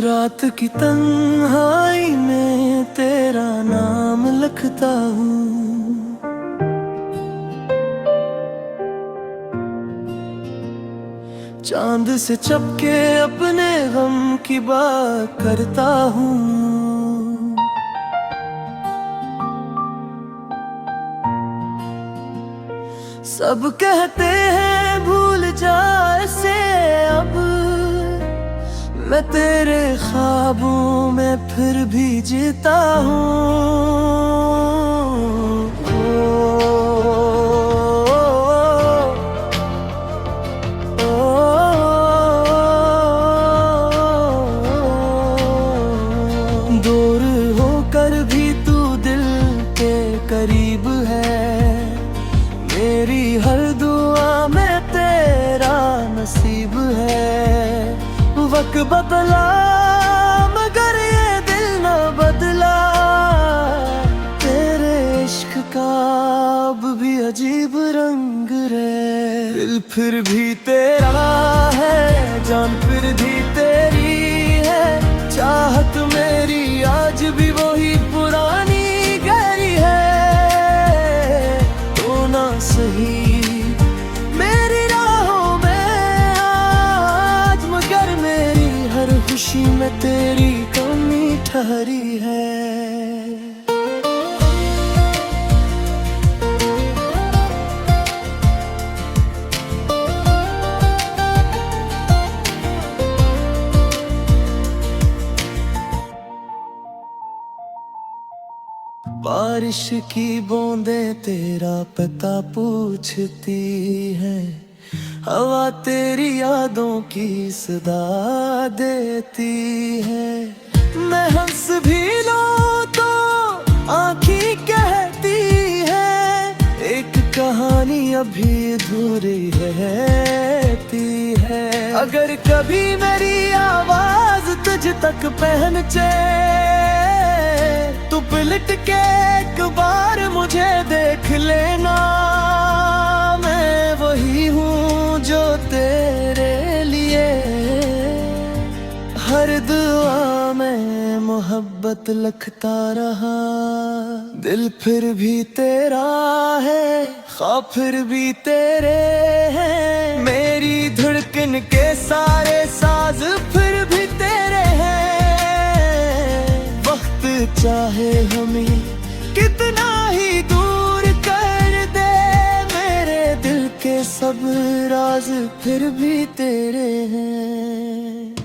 रात की तन्हाई में तेरा नाम लिखता हूँ। चांद से छपके अपने गम की बात करता हूँ। सब कहते हैं भूल जा इसे अब, मैं तेरे ख्वाबों में फिर भी जीता हूँ। दूर होकर भी तू दिल के करीब है, मेरी हर दुआ में तेरा नसीब है। वक्त बदला मगर ये दिल न बदला, तेरे इश्क का अब भी अजीब रंग है। दिल फिर भी तेरा है, जान फिर भी तेरी है, चाहत मेरी आज भी वही पुरानी गहरी है। तो ना सही मेरी राहों में आज, मगर मेरी हर खुशी में तेरी कमी ठहरी है। बारिश की बूंदें तेरा पता पूछती है, हवा तेरी यादों की सदा देती है। मैं हंस भी लूं तो आँखें कहती है, एक कहानी अभी अधूरी रहती है। अगर कभी मेरी आवाज तुझ तक पहुंचे, तू पलट के एक बार मुझे देख लेना। मैं वही हूँ जो तेरे लिए हर दुआ में मोहब्बत लिखता रहा। दिल फिर भी तेरा है, ख्वाब फिर भी तेरे हैं, मेरी धड़कन के सारे साज फिर भी तेरे हैं। चाहे हमें कितना ही दूर कर दे, मेरे दिल के सब राज फिर भी तेरे हैं।